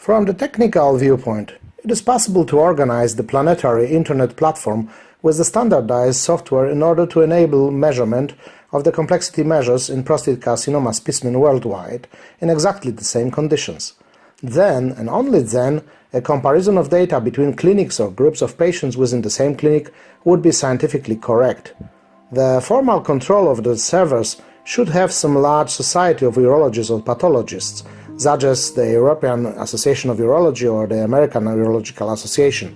From the technical viewpoint, it is possible to organize the planetary Internet platform with the standardized software in order to enable measurement of the complexity measures in prostate carcinoma specimen worldwide in exactly the same conditions. Then, and only then, a comparison of data between clinics or groups of patients within the same clinic would be scientifically correct. The formal control of the servers should have some large society of urologists or pathologists, such as the European Association of Urology or the American Urological Association.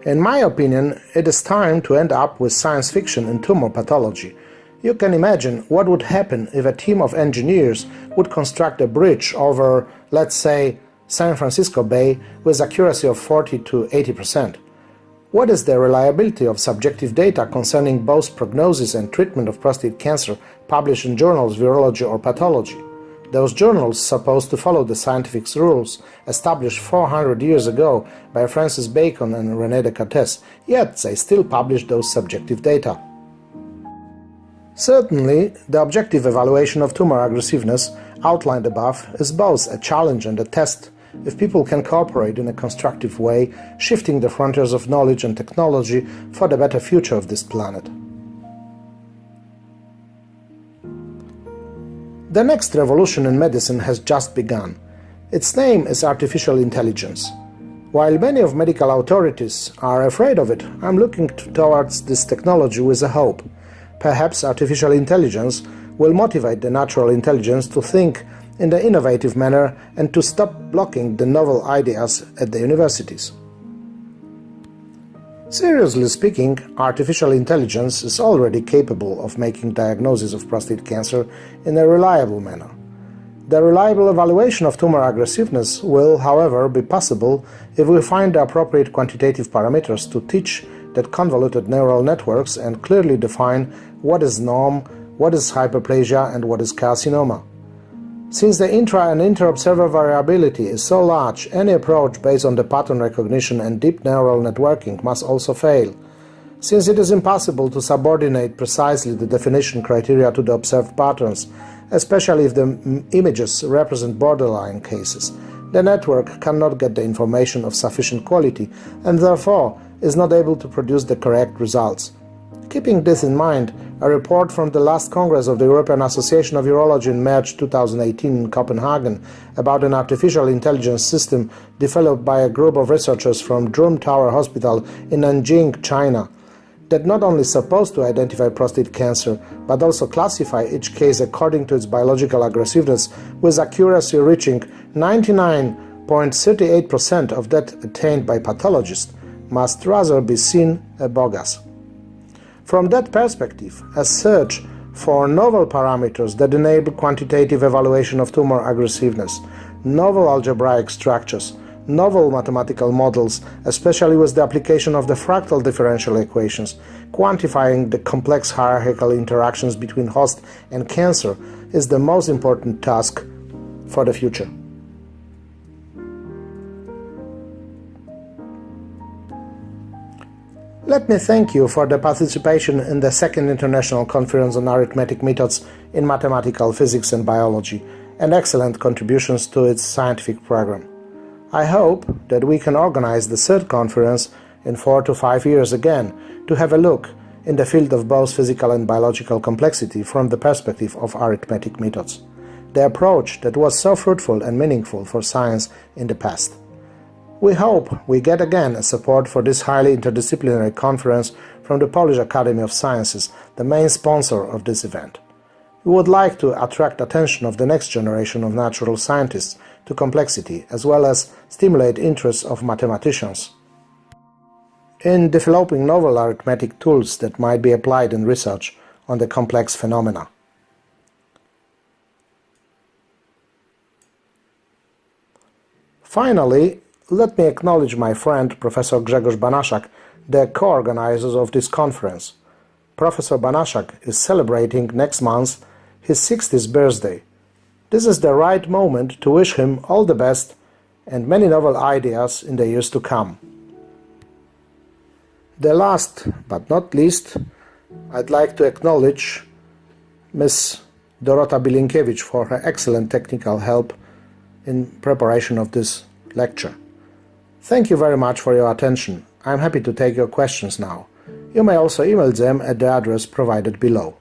In my opinion, it is time to end up with science fiction in tumor pathology. You can imagine what would happen if a team of engineers would construct a bridge over, let's say, San Francisco Bay with accuracy of 40 to 80%. What is the reliability of subjective data concerning both prognosis and treatment of prostate cancer published in journals of urology or pathology? Those journals supposed to follow the scientific rules established 400 years ago by Francis Bacon and René Descartes, yet they still publish those subjective data. Certainly, the objective evaluation of tumor aggressiveness outlined above is both a challenge and a test if people can cooperate in a constructive way, shifting the frontiers of knowledge and technology for the better future of this planet. The next revolution in medicine has just begun. Its name is artificial intelligence. While many of medical authorities are afraid of it, I'm looking towards this technology with a hope. Perhaps artificial intelligence will motivate the natural intelligence to think in an innovative manner and to stop blocking the novel ideas at the universities. Seriously speaking, artificial intelligence is already capable of making diagnosis of prostate cancer in a reliable manner. The reliable evaluation of tumor aggressiveness will, however, be possible if we find the appropriate quantitative parameters to teach that convoluted neural networks and clearly define what is norm, what is hyperplasia, and what is carcinoma. Since the intra- and inter-observer variability is so large, any approach based on the pattern recognition and deep neural networking must also fail. Since it is impossible to subordinate precisely the definition criteria to the observed patterns, especially if the images represent borderline cases, the network cannot get the information of sufficient quality and therefore is not able to produce the correct results. Keeping this in mind, a report from the last Congress of the European Association of Urology in March 2018 in Copenhagen about an artificial intelligence system developed by a group of researchers from Drum Tower Hospital in Nanjing, China, that not only is supposed to identify prostate cancer, but also classify each case according to its biological aggressiveness, with accuracy reaching 99.38% of that attained by pathologists, must rather be seen as bogus. From that perspective, a search for novel parameters that enable quantitative evaluation of tumor aggressiveness, novel algebraic structures, novel mathematical models, especially with the application of the fractal differential equations, quantifying the complex hierarchical interactions between host and cancer, is the most important task for the future. Let me thank you for the participation in the Second International Conference on Arithmetic Methods in Mathematical Physics and Biology, and excellent contributions to its scientific program. I hope that we can organize the third conference in 4 to 5 years again to have a look in the field of both physical and biological complexity from the perspective of arithmetic methods, the approach that was so fruitful and meaningful for science in the past. We hope we get again a support for this highly interdisciplinary conference from the Polish Academy of Sciences, the main sponsor of this event. We would like to attract attention of the next generation of natural scientists to complexity, as well as stimulate interest of mathematicians in developing novel arithmetic tools that might be applied in research on the complex phenomena. Finally, let me acknowledge my friend Professor Grzegorz Banaszak, the co-organizer of this conference. Professor Banaszak is celebrating next month his 60th birthday. This is the right moment to wish him all the best and many novel ideas in the years to come. The last but not least, I'd like to acknowledge Ms. Dorota Bilinkiewicz for her excellent technical help in preparation of this lecture. Thank you very much for your attention. I'm happy to take your questions now. You may also email them at the address provided below.